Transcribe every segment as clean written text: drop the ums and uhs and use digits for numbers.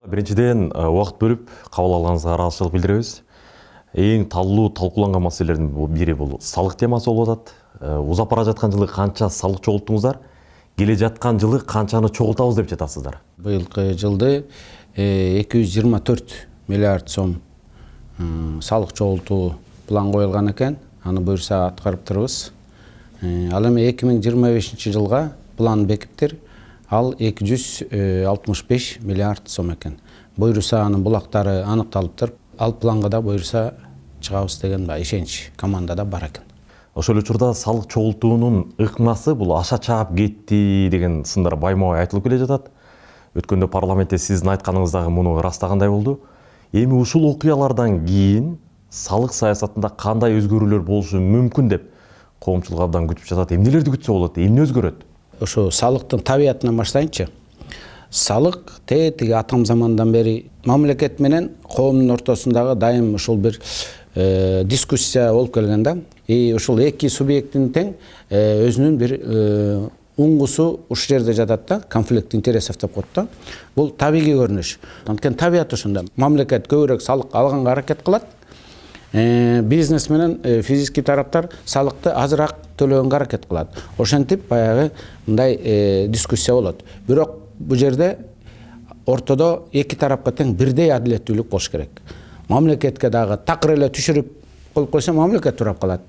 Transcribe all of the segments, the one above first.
Биринчиден, убакыт бөлүп кабыл алганыңызга ыраазычылык билдиребиз. Эң талуу талкууланган маселелердин бири бул салык темасы болуп атат. Узап бара жаткан жылы канча салык чогулттуңуздар? Келе жаткан жылы канчаны чогултабыз деп жатасыздар? Быйылкы жылды 224 миллиард сом салык чогултуу план коюлган экен. Аны буюрса аткарып турабыз. Ал эми 2025 жылга план бекиптир. Ал 265 миллиард сом экен. Буюрса анын булактары аныкталыптыр. Ал планга да буюрса чыгабыз деген ишенич командада бар экен. Ошол учурда салык чогултуунун ыкмасы бул аша чаап кетти деген сындар байма-бай айтылып келе жатат. Өткөндө парламентте сиздин айтканыңыздагы муну ырастагандай болду. Эми ушул окуялардан кийин салык саясатында кандай өзгөрүүлөр болушу мүмкүн деп коомчулук абдан күтүп жатат. Эмнелерди күтсө болот? Эмне өзгөрөт? Ошо салыктын табиятынан баштайынчы. Салык тетиги атам замандан бери мамлекет менен коомдун ортосундагы дайым ушул бир дискуссия болуп келген да. Ушул эки субъекттин тең өзүнүн бир уңгусу ушул жерде жатат да, конфликт интересов деп коет да. Бул табигый көрүнүш. Анткени табият ошондо. Мамлекет көбүрөөк салык алганга аракет кылат. Бизнес менен физический тараптар салыкты азыраак төлөгөнгө аракет кылат. Ошентип баягы мындай дискуссия болот. Бирок бул жерде ортодо эки тарапка тең бирдей адилеттүүлүк болуш керек. Мамлекетке дагы такыр эле түшүрүп коюп койсо мамлекет турап калат.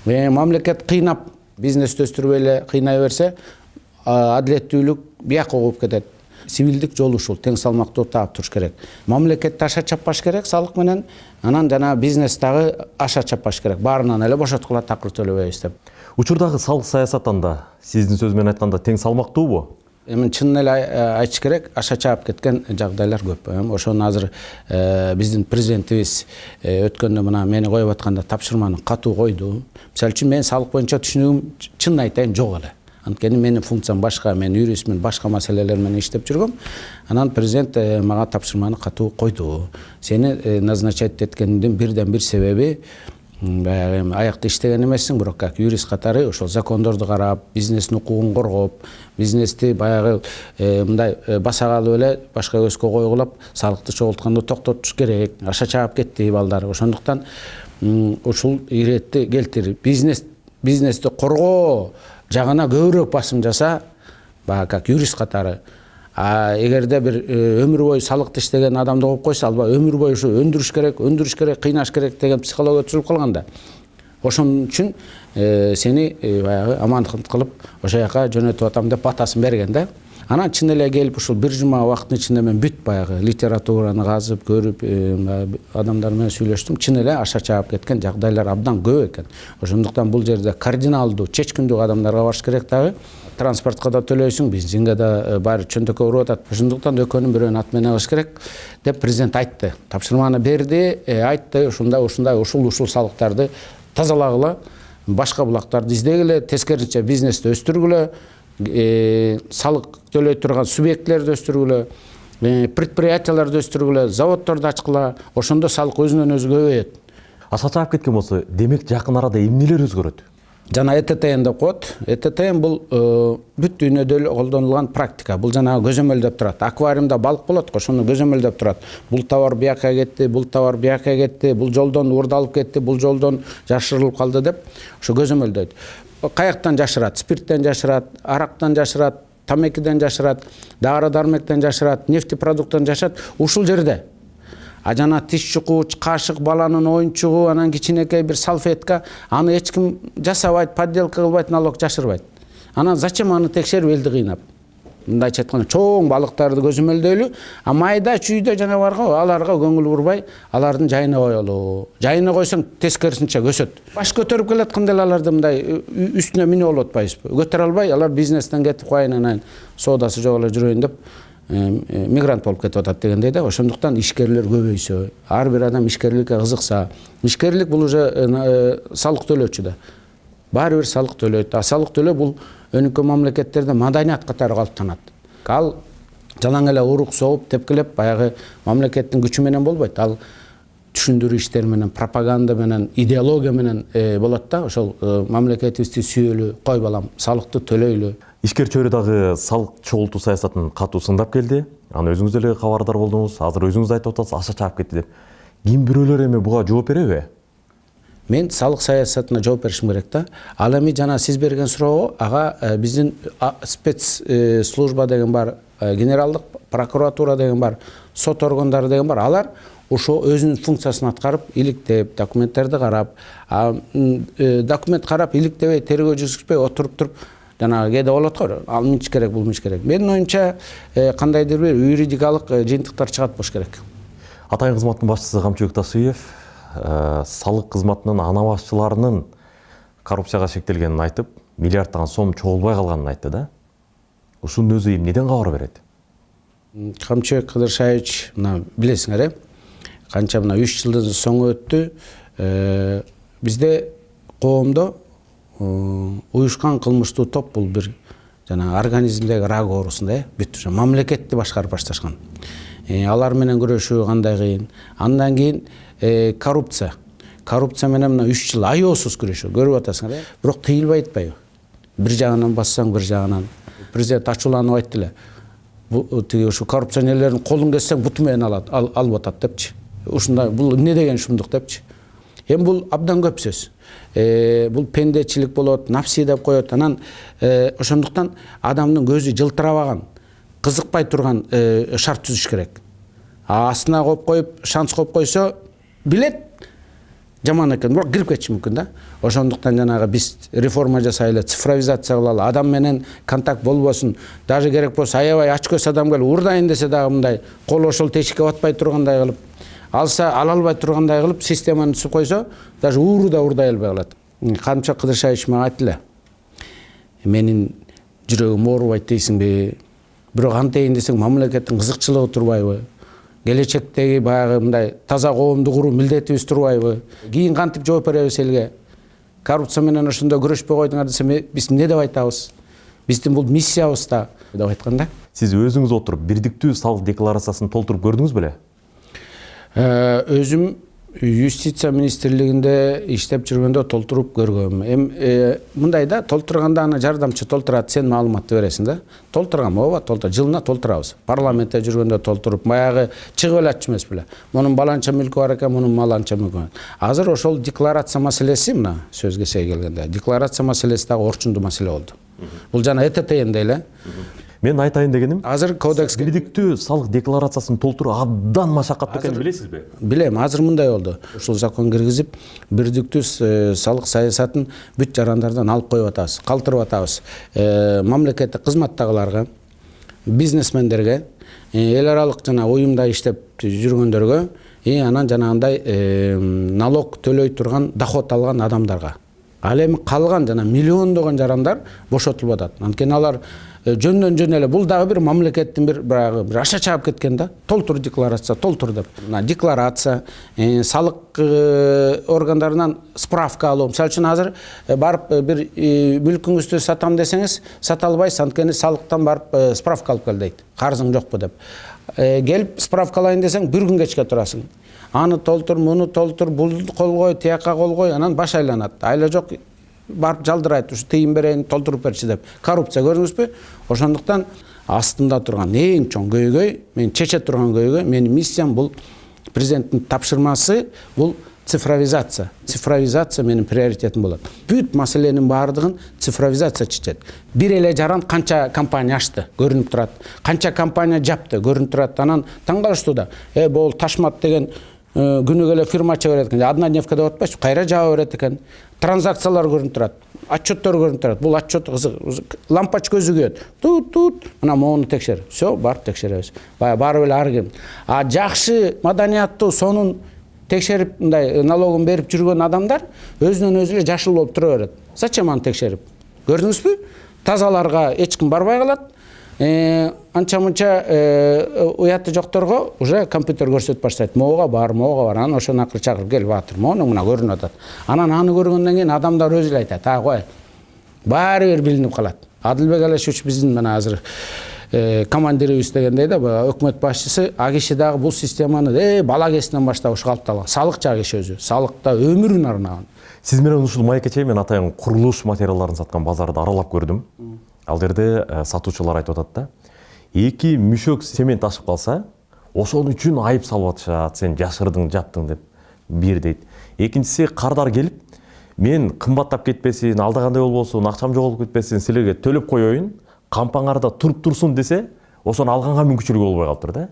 Мамлекет кыйнап бизнести өстүрбөй эле кыйнай берсе адилеттүүлүк бияка кууп кетет. Сивилдик жолу ушул тең салмактуу таап туруш керек. Мамлекет аша чаппаш керек салык менен, анан жана бизнес дагы аша чаппаш керек. Баарынан эле бошоткула такыр төлөбөйбүз деп. Учурдагы салык саясатында сиздин сөз менен айтканда тең салмактуубу? Эми чынын эле айтыш керек, аша чаап кеткен жагдайлар көп. Ошону азыр биздин президентибиз өткөндө мына мени коюп атканда тапшырманы катуу койду. Мисалы үчүн мен салык боюнча түшүнүгүм чынын айтайын жок эле. Анткени менин функциям башка, мен юристмин, башка маселелер менен иштеп жүргөм. Анан президент мага тапшырманы катуу койду. Сени назначать эткендин бирден бир себеби баягы аякта иштеген эмессиң, бирок как юрист катары ошол закондорду карап, бизнестин укугун коргоп, бизнести баягы мындай баса калып эле башка көзгө койгулап, салыкты чогултканды токтотуш керек. Аша чаап кетти балдар. Ошондуктан ушул иретти келтирип, бизнести коргоо жагына көбүрөөк басым жаса, баягы как юрист катары. Эгерде бир өмүр бою салыкты иштеген адамды коюп койсо, албай өмүр бою ушу өндүрүш керек, кыйнаш керек деген психология түзүлүп калганда. Ошон үчүн сени баягы амандык кылып ошол жака жөнөтүп атам деп батасын берген да. Анан чын эле келип ушул бир жума убакыттын ичинде мен бүт баягы литератураны казып, көрүп, адамдар менен сүйлөштүм. Чын эле аша чаап кеткен жагдайлар абдан көп экен. Ошондуктан бул жерде кардиналдуу, чечкиндүү кадамдарга барыш керек дагы. Транспортко да төлөйсүң, бензинге да баары чөнтөккө уруп атат. Ошондуктан экөөнүн бирөөнүн аты менен кылыш керек деп президент айтты. Тапшырманы берди, айтты, ушундай ушул салыктарды тазалагыла, башка булактарды издегиле, тескерисинче бизнести өстүргүлө, салык төлөй турган субъектлерди өстүргүлө, предприятияларды өстүргүлө, заводдорду ачкыла, ошондо салык өзүнөн өзү көбөйөт. Аша чаап кеткен болсо, демек жакын арада эмнелер өзгөрөт? Жана ЭТТН деп коет. ЭТТН бул бүт дүйнөдө колдонулган практика. Бул жана көзөмөлдөп турат. Аквариумда балык болот го, ошону көзөмөлдөп турат. Бул товар бияка кетти, бул товар бияка кетти, бул жолдон урдалып кетти, бул жолдон жашырылып калды деп ошо көзөмөлдөйт. Каяктан жашырат? Спирттен жашырат, арактан жашырат, тамекиден жашырат, дары дармектен жашырат, нефтепродукттан жашырат. Ушул жерде жана тиш чукууч, кашык, баланын оюнчугу, анан кичинекей бир салфетка, аны эч ким жасабайт, подделка кылбайт, налог жашырбайт. Анан зачем аны текшерип элди кыйнап? Мындайча айтканда, чоң балыктарды көзөмөлдөйлү, майда чүйдө жана барго, аларга көңүл бурбай, алардын жайына коелу. Жайына койсоң тескерисинче өсөт. Баш көтөрүп келатканда эле аларды мындай үстүнө минип алып атпайбызбы? Көтөрө албай, алар бизнестен кетип коюн, анан соодасы жок эле жүрөйүн деп мигрант болуп кетип атат дегендей да. Ошондуктан ишкерлер көбөйсө, ар бир адам ишкерликке кызыкса, ишкерлик бул уже салык төлөөчү да. Баары бир салык төлөйт. Салык төлөө бул өнүккөн мамлекеттерде маданият катары калыптанат. Ал жалаң эле урук соғып, тепкилеп, баягы мамлекеттин күчү менен болбойт. Ал түшүндүрүү иштер менен, пропаганда менен, идеология менен болот да. Ошол мамлекетибизди сүйөлү, кой балам, салыкты төлөйлү. ишкер чөйрө дагы салык чогултуу саясатын катуу сындап келди. Аны өзүңүз деле кабардар болдуңуз. Азыр өзүңүз айтып атасыз, аша чаап кетти деп. Ким бирөөлөр эми буга жооп береби? Мен салык саясатына жооп беришим керек да. Ал эми жана сиз берген суроого ага биздин спец служба деген бар, генералдык прокуратура деген бар, сот органдары деген бар. Алар ошо өзүнүн функциясын аткарып, иликтеп, документтерди карап, документ карап, иликтебей, тергөө жүргүзбөй отуруп жанагы кээде болот го, ал мынча керек, бул мынча керек. Менин оюмча кандайдыр бир юридикалык жыйынтыктар чыгат болуш керек. Атайын кызматтын башчысы Камчыбек Ташиев салык кызматынын ана башчыларынын коррупцияга шектелгенин айтып, миллиарддаган сом чогулбай калганын айтты да. Ушунун өзү эмнеден кабар берет? Камчыбек Кыдыршаевич, мына билесиңер, канча мына 3 жылдын соңу өттү. Бизде коомдо уюшкан кылмыштуу топ бул бир жана организмдеги рак оорусундай бүт мамлекетти башкарып башташкан. Алар менен күрөшүү кандай кыйын. Андан кийин коррупция. Коррупция менен мына 3 жыл аеосуз күрөшүү. Көрүп атасыңар, бирок тыйылбай атпайбы? Бир жагынан бассаң, бир жагынан. Президент ачууланып айтты эле. Бул тиги ушу коррупционерлердин колун кессең буту менен алып атат депчи. Ушундай бул эмне деген шумдук депчи. Эми бул абдан көп сөз. Бул пендечилик болот, нафси деп коет. Анан ошондуктан адамдын көзү жылтырабаган, кызыкпай турган шарт түзүш керек. Астына коюп, шанс коюп койсо, билет жаман экен, бирок кирип кетиши мүмкүн да. Ошондуктан жанагы биз реформа жасайлы, цифровизация кылалы, адам менен контакт болбосун. Даже керек болсо аябай ач көз адам келип урдайын десе дагы мындай кол ошол тешикке батпай тургандай кылып, алса ала албай тургандай кылып системаны түзүп койсо, даже ууру да урдай албай калат. Камчыбек Кыдыршаевич мага айтты эле. Менин жүрөгүм оорубайт дейсиңби? Бирок антейин десең мамлекеттин кызыкчылыгы турбайбы? Келечектеги баягы мындай таза коомду куруу милдетибиз турбайбы? Кийин кантип жооп беребиз элге? Коррупция менен ошондо күрөшпөй койдуңар десе, биз эмне деп айтабыз? Биздин бул миссиябыз да деп айтканда. Сиз өзүңүз отуруп бирдиктүү салык декларациясын толтуруп көрдүңүз беле? Өзүм юстиция министрлигинде иштеп жүргөндө толтуруп көргөм. Мындай да, толтурганда аны жардамчы толтурат, сен маалыматты бересиң да. Толтургам, ооба, жылына толтурабыз. Парламентте жүргөндө толтуруп, баягы чыгып эле атчу эмес беле. Мунун баланча мүлкү бар экен, мунун маланча мүлкү. Азыр ошол декларация маселеси, мына сөзгө сей келгенде, декларация маселеси дагы орчундуу маселе болду. Бул жана ЭТТНде эле. Мен айтайын дегеним, азыр кодекс бирдиктүү салык декларациясын толтуруу абдан машакаттуу экенин билесизби? Билем, азыр мындай болду. Ушул закон киргизип, бирдиктүү салык саясатын бүт жарандардан алып коюп атабыз, калтырып атабыз. Мамлекеттик кызматтагыларга, бизнесмендерге, эл аралык жана уюмда иштеп жүргөндөргө, анан жанагындай налог төлөй турган, доход алган адамдарга. Ал эми калган жана миллиондогон жарандар бошотулуп атат. Анткени алар жөндөн жөн эле бул дагы бир мамлекеттин бир аша чаап кеткен да. Толтур декларация, толтур деп. Мына декларация, салык органдарынан справка алуу. Мисалы үчүн азыр барып бир мүлкүңүздү сатам десеңиз, сата албайсыз, анткени салыктан барып справка алып кел дейт. Карызың жокпу деп. Келип справка алайын десең, бир күн кечке турасың. Аны толтур, муну толтур, бул кол кой, тияка кол кой, анан баш айланат. Айла жок, барып жалдырайт, ушу тыйын берейин, толтуруп берчи деп. Коррупция көрдүңүзбү? Ошондуктан астында турган эң чоң көйгөй, мен чече турган көйгөй, менин миссиям бул президенттин тапшырмасы, бул цифровизация. Цифровизация менин приоритетим болот. Бүт маселенин баардыгын цифровизация чечет. Бир эле жаран канча компания ачты, көрүнүп турат. Канча компания жапты, көрүнүп турат. Анан таң калыштуу да. Бул Ташмат деген күнүгө эле фирма ача берет экен. Одна дневка деп атпайсызбы? Кайра жаба берет экен. Транзакциялар көрүнүп турат. Отчеттор көрүнүп турат. Бул отчет лампочка өзү күйөт. Тут, мына моуну текшер. Всё, барып текшеребиз. Барып эле ар ким. Жакшы, маданияттуу, сонун текшерип, мындай налогун берип жүргөн адамдар өзүнөн өзү эле жашыл болуп тура берет. Зачем аны текшерип? Көрдүңүзбү? Тазаларга эч ким барбай калат. Анча-мынча уятты жокторго уже компьютер көрсөтүп баштайт. Моога бар. Анан ошону акыры чакырып келип атыр. Мону мына көрүнүп атат. Анан аны көргөндөн кийин адамдар өзү эле айтат. Кой. Баары бир билинип калат. Адылбек Алешевич биздин мына азыр командирибиз дегендей да, өкмөт башчысы, а киши дагы бул системаны бала кезинен баштап ушу калыпталган. Салыкчы киши өзү. Салыкта өмүрүн арнаган. Сиз менен ушул майка чейин мен атайын курулуш материалдарын саткан базарды аралап көрдүм. Ал жерде сатуучулар айтып атат да, 2 мүшөк цемент ашып калса, ошон үчүн айып салып атышат, сен жашырдың, жаптың деп бир дейт. Экинчиси, кардар келип, мен кымбаттап кетпесин, алдагандай болбосун, акчам жоголуп кетпесин, силерге төлөп коеюн, кампаңарда туруп турсун десе, ошону алганга мүмкүнчүлүгү болбой калыптыр да.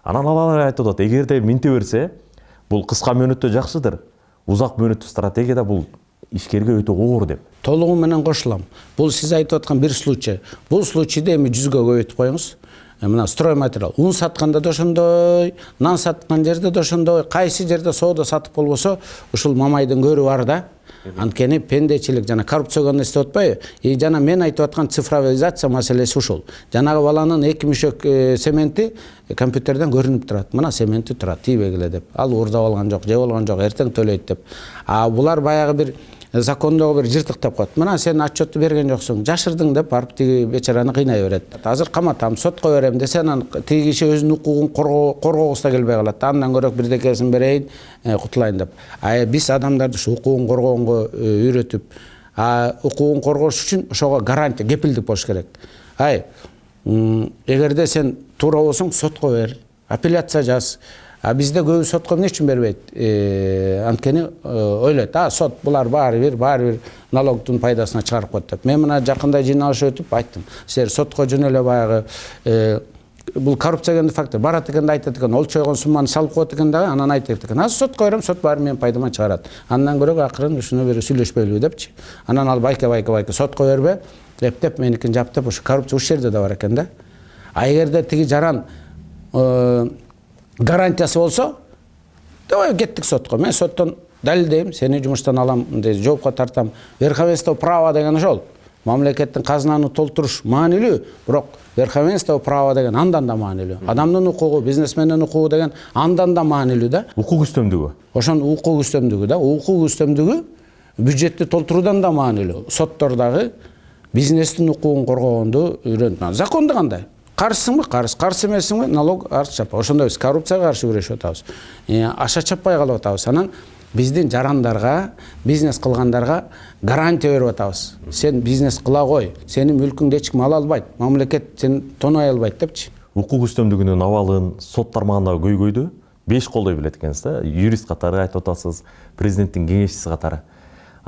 Анан алар айтып атат, эгерде минте берсе, бул кыска мөөнөттө жакшыдыр, узак мөөнөттүү стратегияда бул ишкерге өтө оор деп. Толугу менен кошулам. Бул сиз айтып аткан бир случай. Бул случайда эми 100гө көбөйтүп коюңуз. Мына строй материал. Un сатканда да ошондой, нан саткан жерде да ошондой, кайсы жерде соода сатып болбосо, ушул мамайдын көрү бар да. Анткени пендечилик жана коррупцияга нерсе отпайбы? Жана мен айтып аткан цифровизация маселеси ушул. Жанагы баланын 2 мүшөк цементи компьютерден көрүнүп турат. Мына цементи турат, тийбей келе деп. Ал уурдап алган жок, же болгон жок, эртең төлөйт деп. Булар баягы бир закондогу бир жыртыктап коет. Мына сен отчетту берген жоксуң, жашырдың деп барып тиги бечараны кыйнай берет. Азыр каматам, сотко берем десе, анан тиги киши өзүнүн укугун коргогусу да келбей калат. Андан көрөк бирдекесин берейин, кутулайын деп. Биз адамдарды ушу укугун коргоонго үйрөтүп, укугун коргош үчүн ошого гарантия, кепилдик болуш керек. Эгерде сен туура болсоң, сотко бер, апелляция жаз. Бизде көбү сотко эмне үчүн бербейт? Анткени ойлойт, сот булар баары бир налогтун пайдасына чыгарып коет деп. Мен мына жакында жыйналыш өтүп айттым. Силер сотко жөн эле баягы бул коррупция деген фактор барат экен да айтат экен, олчойгон сумманы салып коет экен дагы, анан айтат экен, азыр сотко берем, сот баары менин пайдама чыгарат. Андан көрөк акырын ушуну бир сүйлөшпөйлү депчи. Анан ал байке сотко бербе деп меникин жап деп, ушу коррупция ушул жерде да бар экен да. Эгерде тиги жаран гарантиясы болсо, давай кеттик сотко. Мен соттон далилдейм, сени жумуштан алам, жоопко тартам. Верховенство права деген ошол. Мамлекеттин казынаны толтуруш маанилүү, бирок верховенство права деген андан да маанилүү. Адамдын укугу, бизнесмендин укугу деген андан да маанилүү да. Укук үстөмдүгү. Ошон укук үстөмдүгү да, укук үстөмдүгү бюджетти толтуруудан да маанилүү. Соттордагы бизнестин укугун коргогонду үйрөнүп. Законду кандай? Каршысыңбы? Каршы эмессиңби? Налог арыз чапа. Ошондой биз коррупцияга каршы күрөшүп атабыз. Аша чаппай калып атабыз. Анан биздин жарандарга, бизнес кылгандарга гарантия берип атабыз. Сен бизнес кыла кой, сенин мүлкүңдү эч ким ала албайт, мамлекет сени тоной албайт депчи. Укук үстөмдүгүнүн абалын сот тармагындагы көйгөйдү 5 колдой билет экенсиз да. Юрист катары айтып атасыз, президенттин кеңешчиси катары.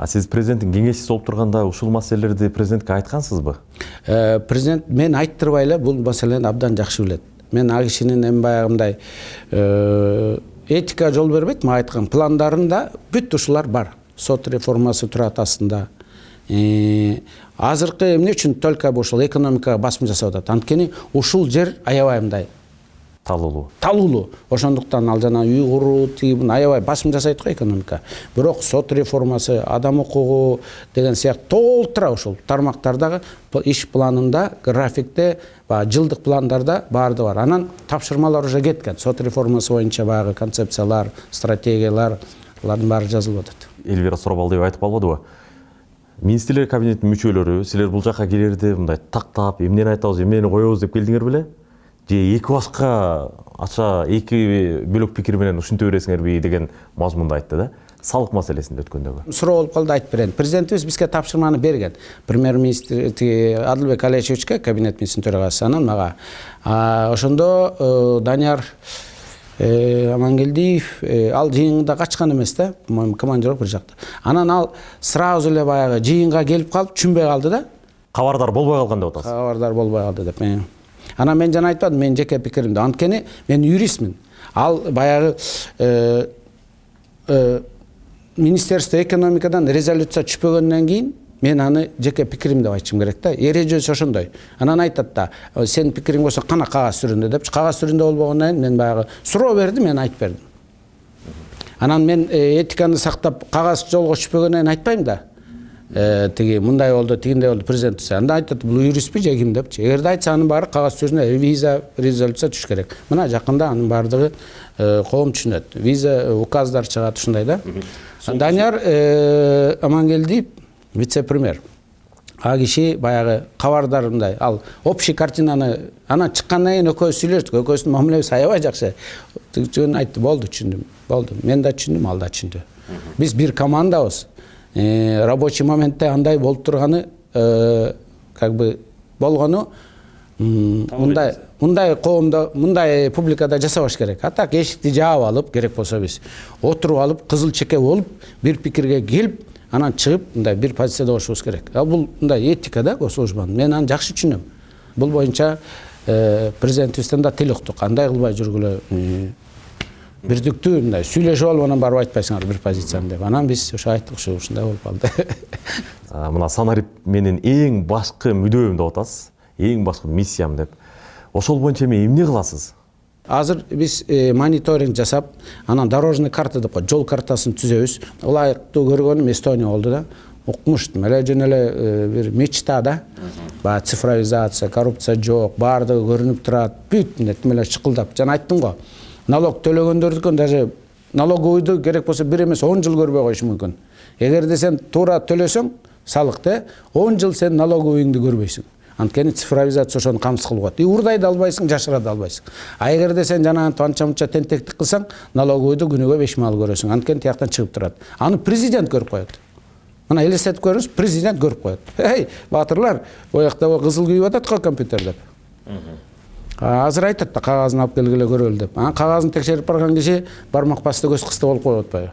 Сиз президенттин кеңешчиси болуп турганда ушул маселелерди президентке айткансызбы? Президент мен айттырбай эле бул маселени абдан жакшы билет. Мен ал кишинин эми баягындай этика жол бербейт, мага айткан пландарында бүт ушулар бар. Сот реформасы турат астында. Азыркы эмне үчүн только ушул экономикага басым жасап атат? Анткени ушул жер аябай мындай талуулуу. Ошондуктан ал жана үй куруу тигибин аябай басым жасайт го экономика. Бирок сот реформасы, адам укугу деген сыяктуу толтура ушул тармактардагы иш планында, графикте, жылдык пландарда баарды бар. Анан тапшырмалар уже кеткен. Сот реформасы боюнча баягы концепциялар, стратегиялар, алардын баары жазылып атат. Элвира Сурабалдиева айтып калбадыбы? Министрлер кабинетинин мүчөлөрү силер бул жака келерде мындай тактап, эмнени айтабыз, эмнени коебуз деп келдиңер беле? Же эки башка ача эки бөлөк пикир менен ушинте бересиңерби деген мазмунда айтты да. Салык маселесинде өткөндөгү. Суроо болуп калды, айтып берейин. Президентибиз бизге тапшырманы берген. Премьер-министр Адылбек Алешевичке, кабинет министринин төрагасы, анан мага. Ошондо Данияр Амангелдиев ал жыйынга качкан эмес да, командировка бир жакта. Анан ал сразу эле баягы жыйынга келип калып, түшүнбөй калды да. Кабардар болбой калган деп атасыз. Кабардар болбой калды деп. Анан мен жана айтпадым, мен жеке пикиримди. Анткени мен юристмин. Ал баягы Министерство экономикадан резолюция түшпөгөндөн кийин мен аны жеке пикирим деп айтышым керек да. Эрежеси ошондой. Анан айтат да, сен пикириң болсо кана кагаз түрүндө деп. Кагаз түрүндө болбогондон кийин мен баягы суроо берди, мен айтып бердим. Анан мен этиканы сактап кагаз жолго түшпөгөндөн кийин айтпайм да. Тиги мындай болду, тигиндей болду президент десе. Анда айтат, бул юристпи же ким депчи. Эгерде айтса анын баары кагаз түрүнө виза резолюция түшүш керек. Мына жакында анын баардыгы коом түшүнөт. Виза указдар чыгат ушундай да. Данияр Амангелдиев вице-премьер. А киши баягы кабардарындай, ал общий картинаны анан чыккандан кийин экөөбүз сүйлөштүк. Экөөбүздүн мамилебиз аябай жакшы. Жөн айтты, болду, түшүндүм. Болду. Мен да түшүндүм, ал да түшүндү. Биз бир командабыз. Рабочий моментте андай болуп турганы как бы болгону мындай коомдо мындай публикада жасабаш керек. А так эшикти жаап алып керек болсо биз отуруп алып кызыл чеке болуп бир пикирге келип анан чыгып мындай бир позицияда болушубуз керек. Бул мындай этика да госслужбанын. Мен аны жакшы түшүнөм. Бул боюнча президентибизден да тил уктук. Кандай кылбай жүргүлө бирдиктүү мындай сүйлөшүп алып анан барып айтпайсыңар бир позицияны деп. Анан биз ошо айттык, ушундай болуп калды. Мына Санарип менин эң башкы мүдөм деп атасыз. Эң башкы миссиям деп. Ошол боюнча эмне кыласыз? Азыр биз мониторинг жасап, анан дорожный карта деп коет, жол картасын түзөбүз. Ылайыктуу көргөнүм Эстония болду да. Укмуштум. Эле жөн эле бир мечта да. Баягы цифровизация, коррупция жок, баардыгы көрүнүп турат. Бүт эле чыкылдап. Жана айттым го. Налог төлөгөндөрдүкөн даже налоговойду керек болсо 1 эмес 10 жыл көрбөй коюшу мүмкүн. Эгерде сен туура төлөсөң салыкты, 10 жыл сен налоговойуңду көрбөйсүң. Анткени цифровизация ошону камсыз кылып коет. Урдай да албайсың, жашыра да албайсың. А эгерде сен жанагынтип анча-мынча тентектик кылсаң, налоговойду күнүгө 5 маал көрөсүң. Анткени тияктан чыгып турат. Аны президент көрүп коет. Мына элестетип көрүңүз, президент көрүп коет. Эй, батырлар, боякта кызыл күйүп атат го компьютер деп. Азыр айтат да кагазын алып келгиле көрөлү деп. Кагазын текшерип барган киши бармак басты көз кысты болуп коюп атпайбы?